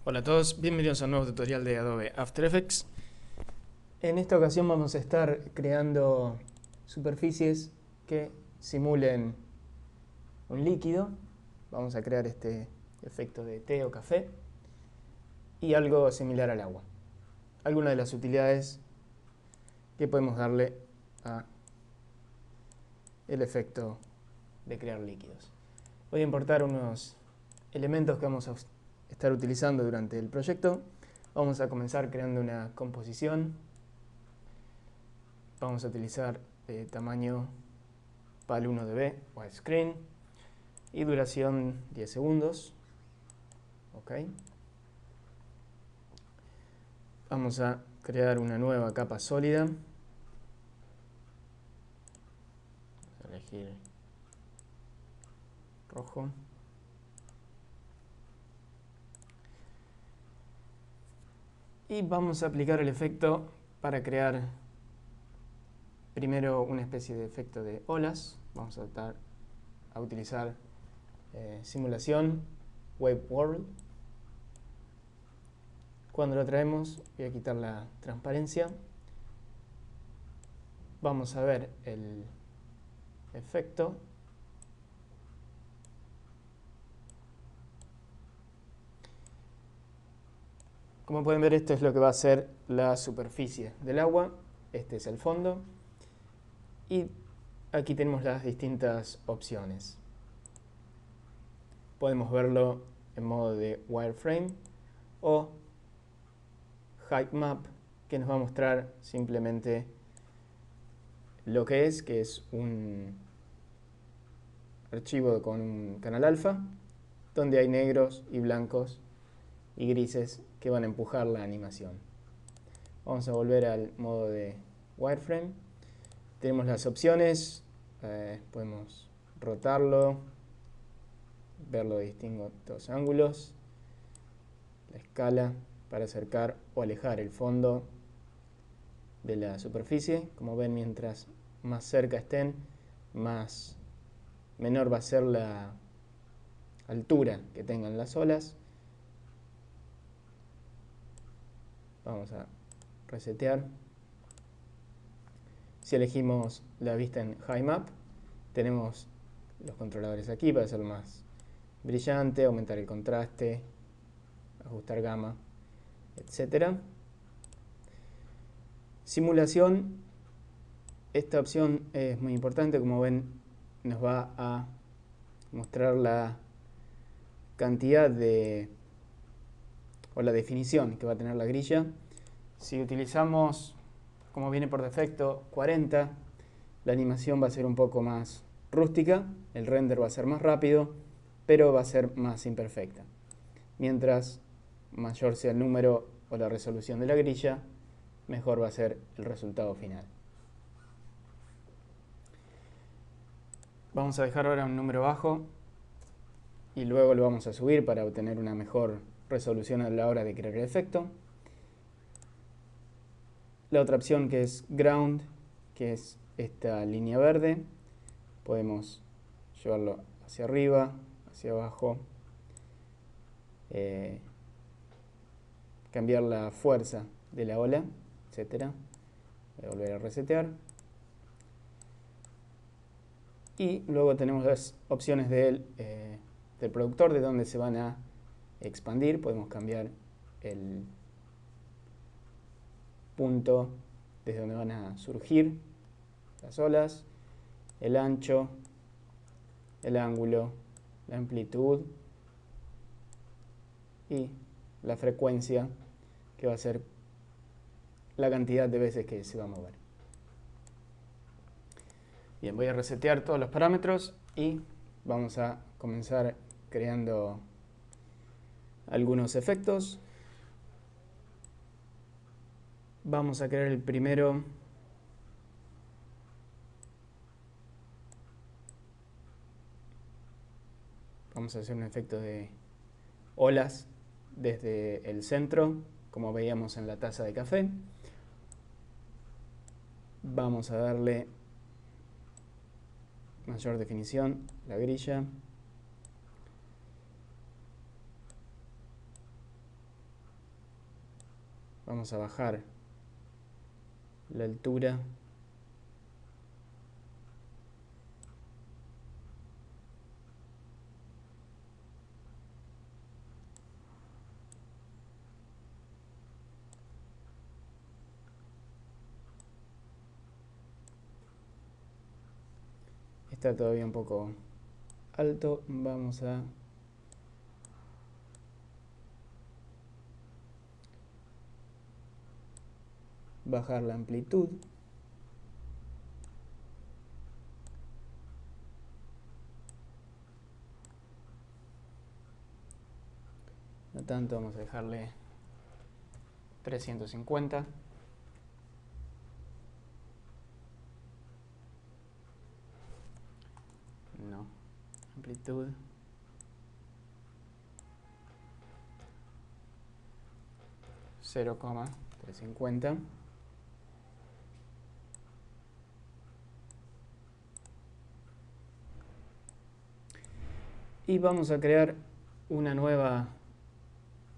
Hola a todos, bienvenidos a un nuevo tutorial de Adobe After Effects. En esta ocasión vamos a estar creando superficies que simulen un líquido. Vamos a crear este efecto de té o café y algo similar al agua. Algunas de las utilidades que podemos darle a el efecto de crear líquidos. Voy a importar unos elementos que vamos a estar utilizando durante el proyecto. Vamos a comenzar creando una composición. Vamos a utilizar tamaño PAL 1dB, widescreen, y duración 10 segundos. Okay. Vamos a crear una nueva capa sólida. Vamos a elegir rojo. Y vamos a aplicar el efecto para crear primero una especie de efecto de olas. Vamos a utilizar simulación Wave World. Cuando lo traemos, voy a quitar la transparencia. Vamos a ver el efecto. Como pueden ver, esto es lo que va a ser la superficie del agua. Este es el fondo. Y aquí tenemos las distintas opciones. Podemos verlo en modo de wireframe o height map, que nos va a mostrar simplemente lo que es un archivo con un canal alfa, donde hay negros y blancos y grises que van a empujar la animación. Vamos a volver al modo de wireframe. Tenemos las opciones, podemos rotarlo, verlo de distintos ángulos, la escala para acercar o alejar el fondo de la superficie. Como ven, mientras más cerca estén, menor va a ser la altura que tengan las olas. Vamos a resetear. Si elegimos la vista en High Map, tenemos los controladores aquí para hacerlo más brillante, aumentar el contraste, ajustar gama, etc. Simulación. Esta opción es muy importante. Como ven, nos va a mostrar la cantidad o la definición que va a tener la grilla. Si utilizamos, como viene por defecto, 40, la animación va a ser un poco más rústica, el render va a ser más rápido, pero va a ser más imperfecta. Mientras mayor sea el número o la resolución de la grilla, mejor va a ser el resultado final. Vamos a dejar ahora un número bajo y luego lo vamos a subir para obtener una mejor resolución a la hora de crear el efecto. La otra opción, que es Ground, que es esta línea verde, podemos llevarlo hacia arriba, hacia abajo, cambiar la fuerza de la ola, etc. Voy a volver a resetear. Y luego tenemos las opciones del productor, de donde se van a expandir. Podemos cambiar el punto desde donde van a surgir las olas, el ancho, el ángulo, la amplitud y la frecuencia, que va a ser la cantidad de veces que se va a mover. Bien, voy a resetear todos los parámetros y vamos a comenzar creando algunos efectos. Vamos a crear el primero. Vamos a hacer un efecto de olas desde el centro, como veíamos en la taza de café. Vamos a darle mayor definición, la grilla. vamos a bajar la altura está todavía un poco alto. Vamos a bajar la amplitud. No tanto, vamos a dejarle 350. No, amplitud. Cero coma 350. Y vamos a crear una nueva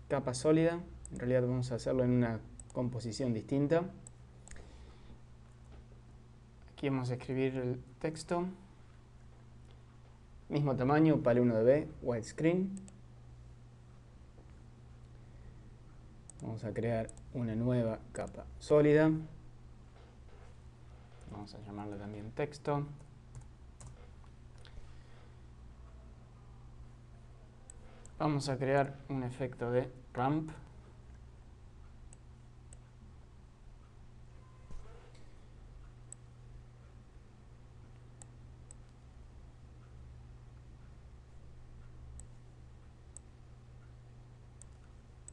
capa sólida. En realidad vamos a hacerlo en una composición distinta. Aquí vamos a escribir el texto. Mismo tamaño, PAL 1dB, widescreen. Vamos a crear una nueva capa sólida. Vamos a llamarla también texto. Vamos a crear un efecto de ramp.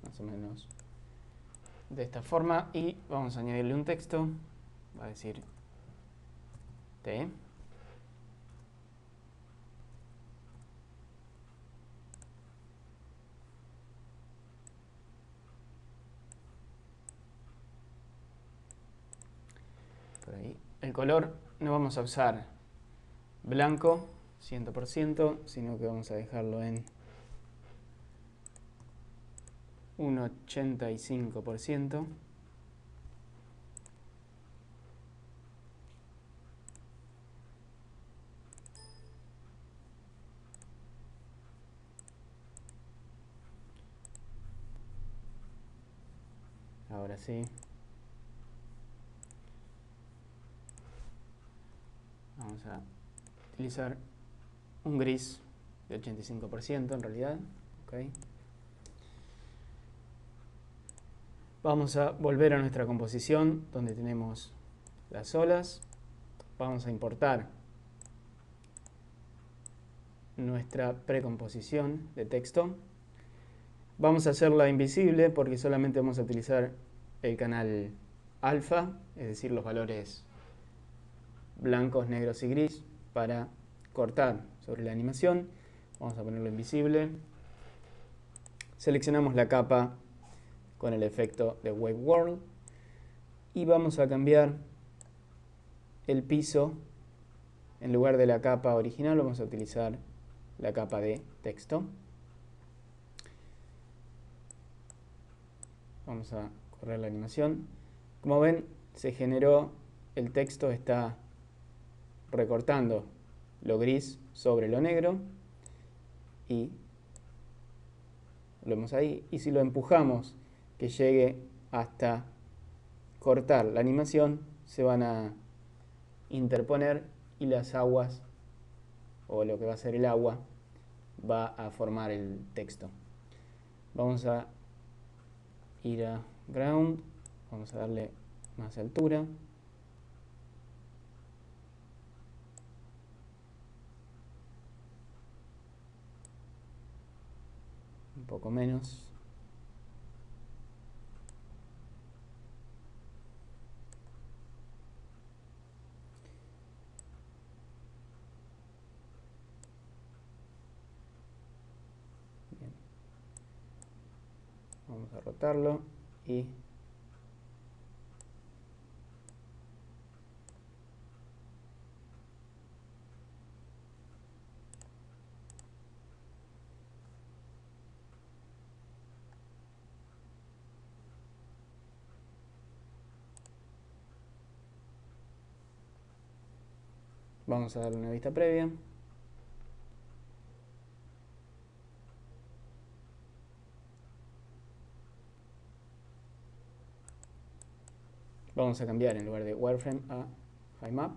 Más o menos de esta forma. Y vamos a añadirle un texto. Va a decir T. Por ahí. El color no vamos a usar blanco 100%, sino que vamos a dejarlo en un 85%. Ahora sí. Vamos a utilizar un gris de 85% en realidad. Okay. Vamos a volver a nuestra composición donde tenemos las olas. Vamos a importar nuestra precomposición de texto. Vamos a hacerla invisible porque solamente vamos a utilizar el canal alfa, es decir, los valores blancos, negros y gris para cortar sobre la animación. Vamos a ponerlo invisible. Seleccionamos la capa con el efecto de Wave World y vamos a cambiar el piso. En lugar de la capa original vamos a utilizar la capa de texto. Vamos a correr la animación. Como ven, se generó, el texto está recortando lo gris sobre lo negro y lo vemos ahí. Y si lo empujamos que llegue hasta cortar la animación, se van a interponer y las aguas, o lo que va a ser el agua, va a formar el texto. Vamos a ir a ground, vamos a darle más altura. Un poco menos. Bien. Vamos a rotarlo y Vamos a darle una vista previa. Vamos a cambiar en lugar de wireframe a HiMap.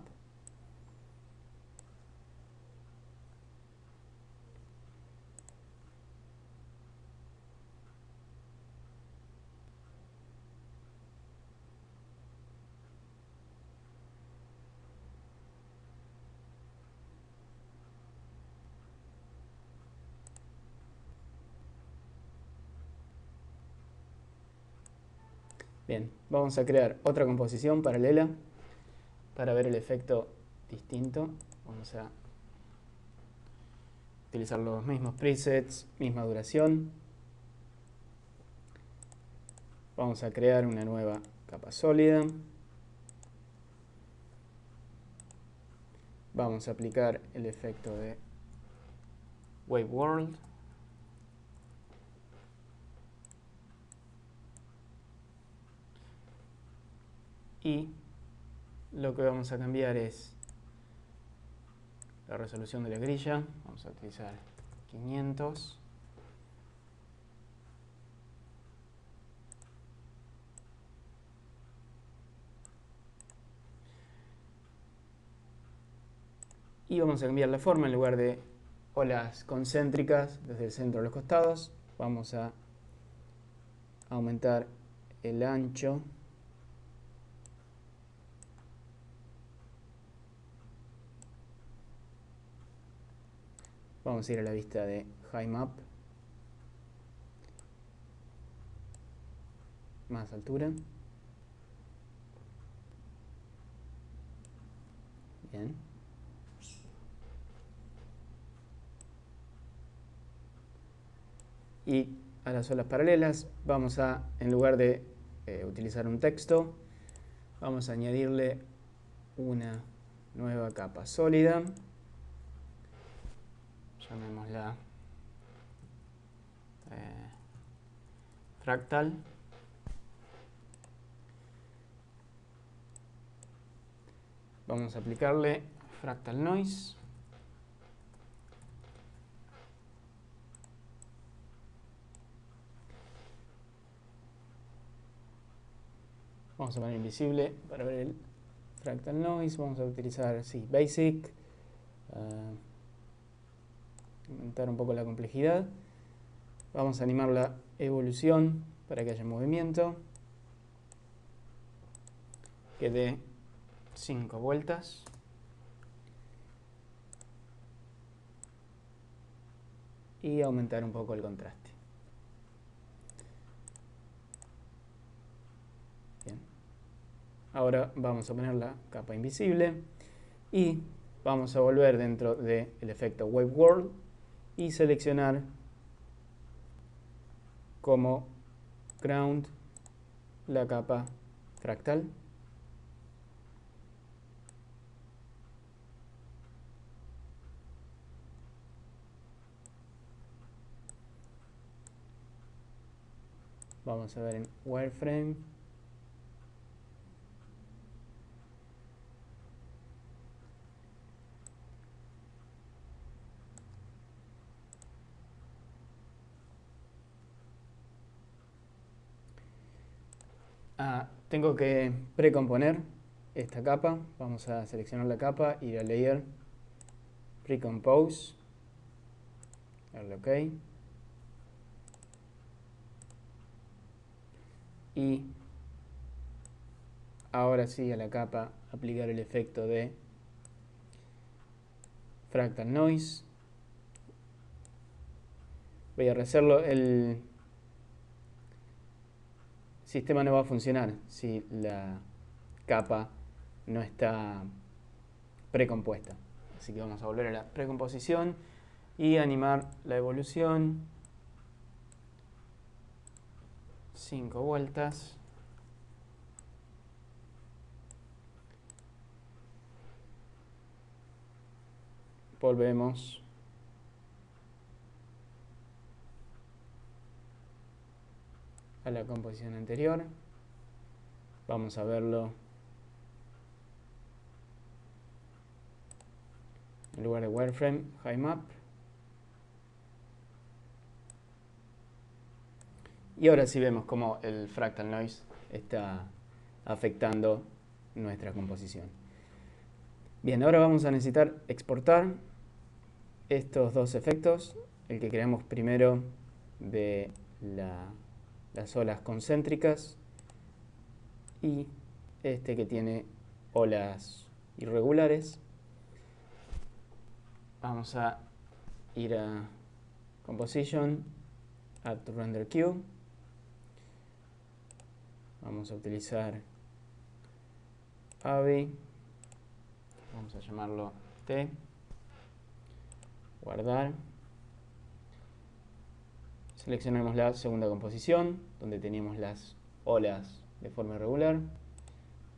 Bien, vamos a crear otra composición paralela para ver el efecto distinto. Vamos a utilizar los mismos presets, misma duración. Vamos a crear una nueva capa sólida. Vamos a aplicar el efecto de Wave World. Y lo que vamos a cambiar es la resolución de la grilla. Vamos a utilizar 500. Y vamos a cambiar la forma. En lugar de olas concéntricas desde el centro a los costados, vamos a aumentar el ancho. Vamos a ir a la vista de HiMap. Más altura. Bien. Y a las olas paralelas vamos a, en lugar de utilizar un texto, vamos a añadirle una nueva capa sólida. Llamémosla fractal. Vamos a aplicarle fractal noise. Vamos a poner invisible para ver el fractal noise. Vamos a utilizar, sí, basic. Aumentar un poco la complejidad. Vamos a animar la evolución para que haya movimiento. Que dé 5 vueltas. Y aumentar un poco el contraste. Bien. Ahora vamos a poner la capa invisible y vamos a volver dentro del efecto Wave World y seleccionar como ground la capa fractal. Vamos a ver en wireframe. Tengo que precomponer esta capa. Vamos a seleccionar la capa, ir a Layer, Precompose, darle OK. Y ahora sí a la capa aplicar el efecto de Fractal Noise. Voy a rehacerlo. El sistema no va a funcionar si la capa no está precompuesta. Así que vamos a volver a la precomposición y animar la evolución. 5 vueltas. Volvemos. A la composición anterior. Vamos a verlo en lugar de wireframe, HighMap. Y ahora sí vemos cómo el fractal noise está afectando nuestra composición. Bien, ahora vamos a necesitar exportar estos dos efectos, el que creamos primero de las olas concéntricas y este que tiene olas irregulares. Vamos a ir a Composition, Add to Render Queue. Vamos a utilizar AVI, vamos a llamarlo T, guardar. Seleccionamos la segunda composición, donde teníamos las olas de forma irregular.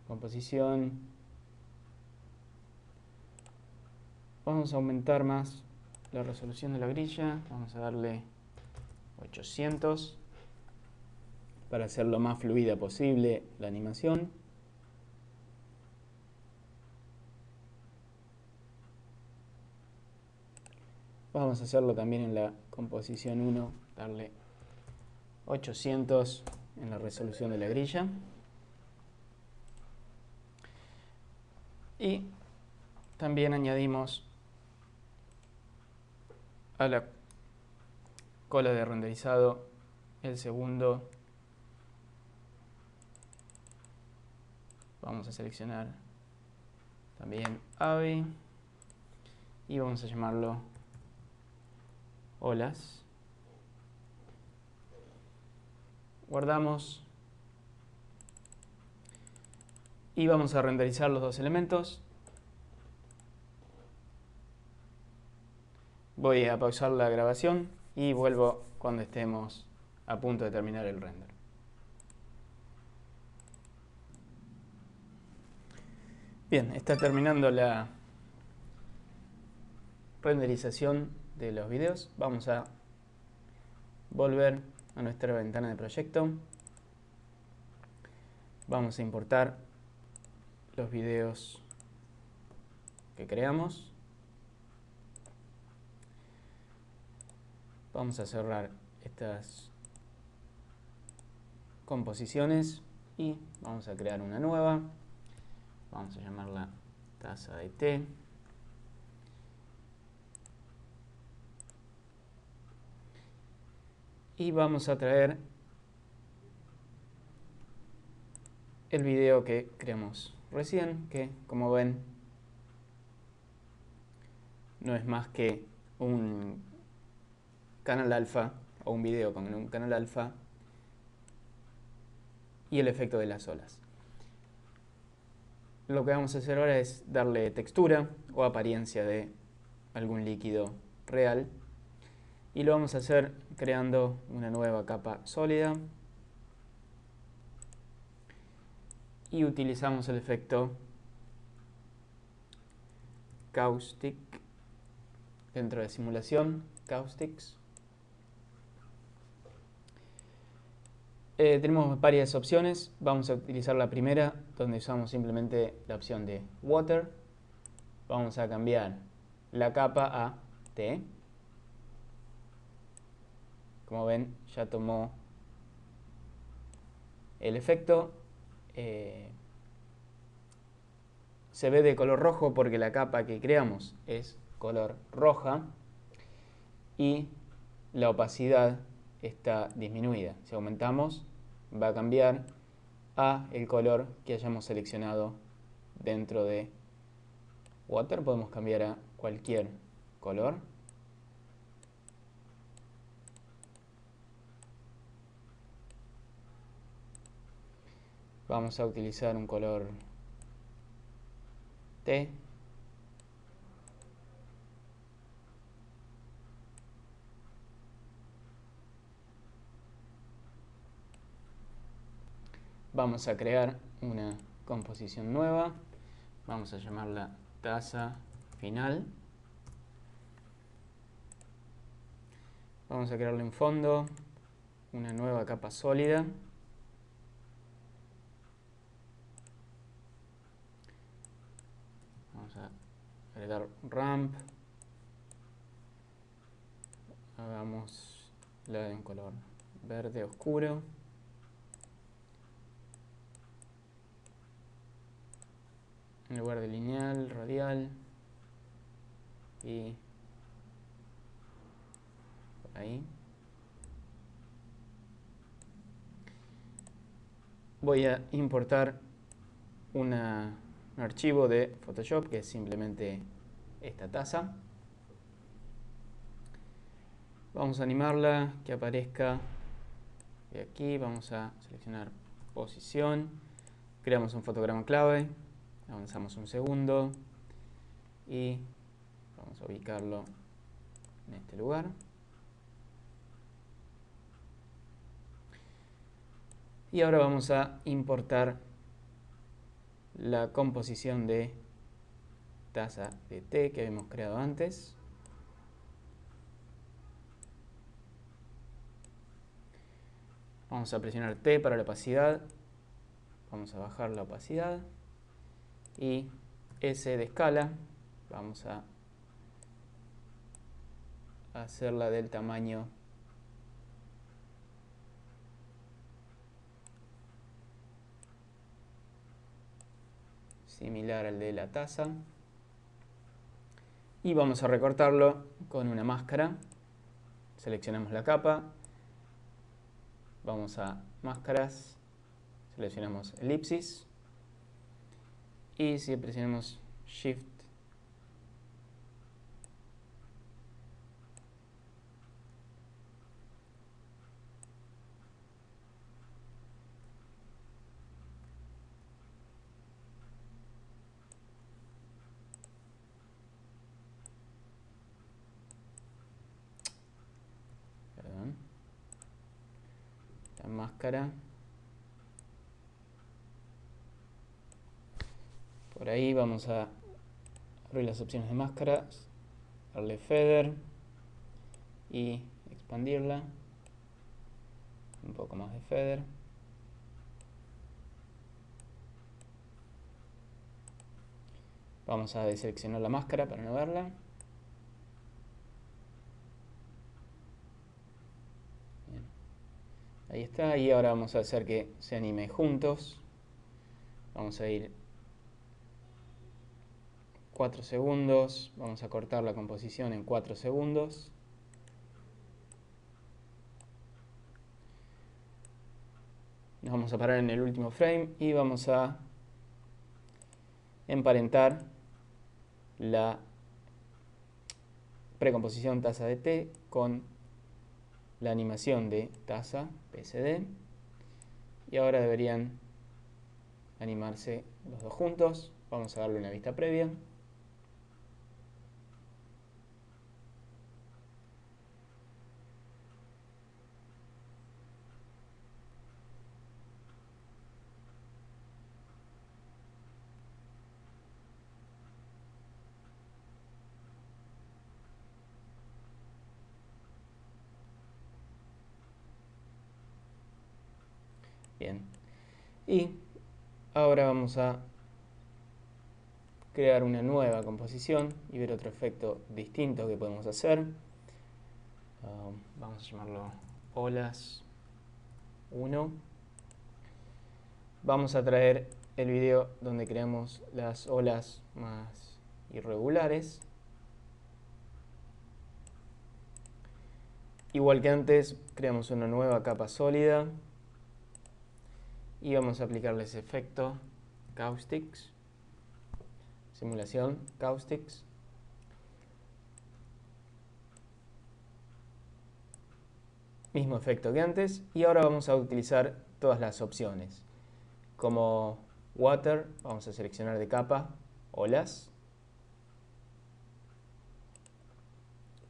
Composición. Vamos a aumentar más la resolución de la grilla. Vamos a darle 800 para hacer lo más fluida posible la animación. Vamos a hacerlo también en la composición 1, darle 800 en la resolución de la grilla. Y también añadimos a la cola de renderizado el segundo. Vamos a seleccionar también AVI y vamos a llamarlo olas. Guardamos y vamos a renderizar los dos elementos. Voy a pausar la grabación y vuelvo cuando estemos a punto de terminar el render. Bien, está terminando la renderización de los videos. Vamos a volver a nuestra ventana de proyecto. Vamos a importar los videos que creamos. Vamos a cerrar estas composiciones y vamos a crear una nueva. Vamos a llamarla taza de té. Y vamos a traer el video que creamos recién, que como ven no es más que un canal alfa o un video con un canal alfa y el efecto de las olas. Lo que vamos a hacer ahora es darle textura o apariencia de algún líquido real y lo vamos a hacer creando una nueva capa sólida y utilizamos el efecto Caustic dentro de simulación, Caustics. Tenemos varias opciones. Vamos a utilizar la primera, donde usamos simplemente la opción de Water. Vamos a cambiar la capa a T. Como ven, ya tomó el efecto. Se ve de color rojo porque la capa que creamos es color roja y la opacidad está disminuida. Si aumentamos, va a cambiar a el color que hayamos seleccionado dentro de Water. Podemos cambiar a cualquier color. Vamos a utilizar un color T. Vamos a crear una composición nueva. Vamos a llamarla taza final. Vamos a crearle un fondo, una nueva capa sólida. Vamos a agregar ramp. Hagamos la en color verde oscuro. En lugar de lineal, radial. Y por ahí. Voy a importar un archivo de Photoshop que es simplemente esta taza. Vamos a animarla que aparezca de aquí. Vamos a seleccionar posición. Creamos un fotograma clave. Avanzamos un segundo. Y vamos a ubicarlo en este lugar. Y ahora vamos a importar la composición de taza de té que habíamos creado antes. Vamos a presionar T para la opacidad. Vamos a bajar la opacidad. Y S de escala. Vamos a hacerla del tamaño similar al de la taza. Y vamos a recortarlo con una máscara. Seleccionamos la capa. Vamos a máscaras. Seleccionamos elipsis. Y si presionamos Shift, la máscara. Por ahí vamos a abrir las opciones de máscaras, darle feather y expandirla. Un poco más de feather. Vamos a deseleccionar la máscara para no verla. Bien. Ahí está. Y ahora vamos a hacer que se anime juntos. Vamos a ir 4 segundos. Vamos a cortar la composición en 4 segundos. Nos vamos a parar en el último frame y vamos a emparentar la precomposición taza de té con la animación de taza PSD. Y ahora deberían animarse los dos juntos. Vamos a darle una vista previa. Bien. Y ahora vamos a crear una nueva composición y ver otro efecto distinto que podemos hacer. Vamos a llamarlo olas 1. Vamos a traer el video donde creamos las olas más irregulares. Igual que antes, creamos una nueva capa sólida y vamos a aplicarle ese efecto Caustics, simulación Caustics. Mismo efecto que antes, y ahora vamos a utilizar todas las opciones. Como Water, vamos a seleccionar de capa olas.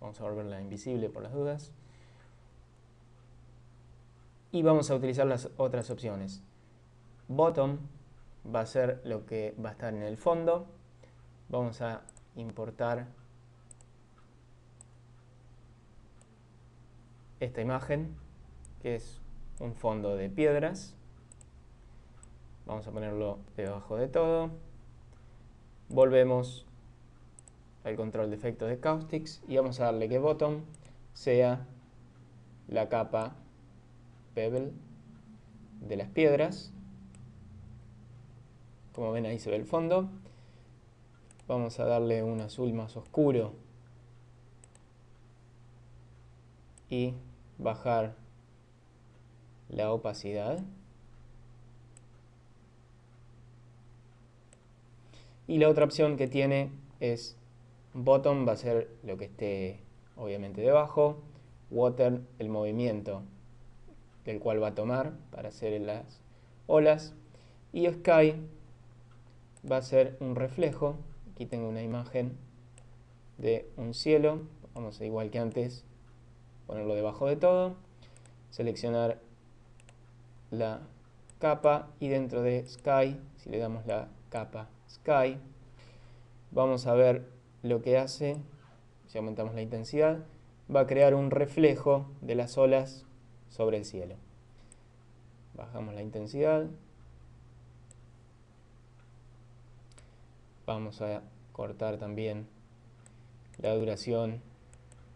Vamos a volverla invisible por las dudas. Y vamos a utilizar las otras opciones. Bottom va a ser lo que va a estar en el fondo. Vamos a importar esta imagen, que es un fondo de piedras. Vamos a ponerlo debajo de todo. Volvemos el control de efectos de Caustics y vamos a darle que bottom sea la capa Pebble de las piedras. Como ven, ahí se ve el fondo. Vamos a darle un azul más oscuro y bajar la opacidad. Y la otra opción que tiene es bottom va a ser lo que esté obviamente debajo, water el movimiento del cual va a tomar para hacer las olas, y sky va a ser un reflejo. Aquí tengo una imagen de un cielo. Vamos a, igual que antes, ponerlo debajo de todo, seleccionar la capa y dentro de sky, si le damos la capa sky, vamos a ver lo que hace. Si aumentamos la intensidad, va a crear un reflejo de las olas sobre el cielo. Bajamos la intensidad. Vamos a cortar también la duración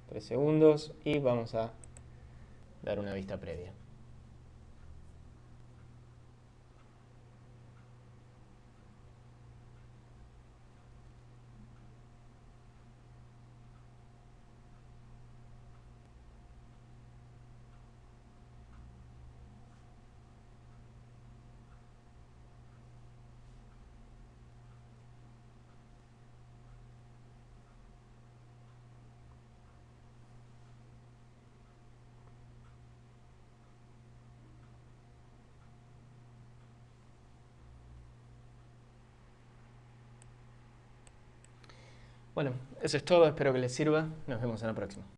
3 segundos y vamos a dar una vista previa. Bueno, eso es todo, espero que les sirva. Nos vemos en la próxima.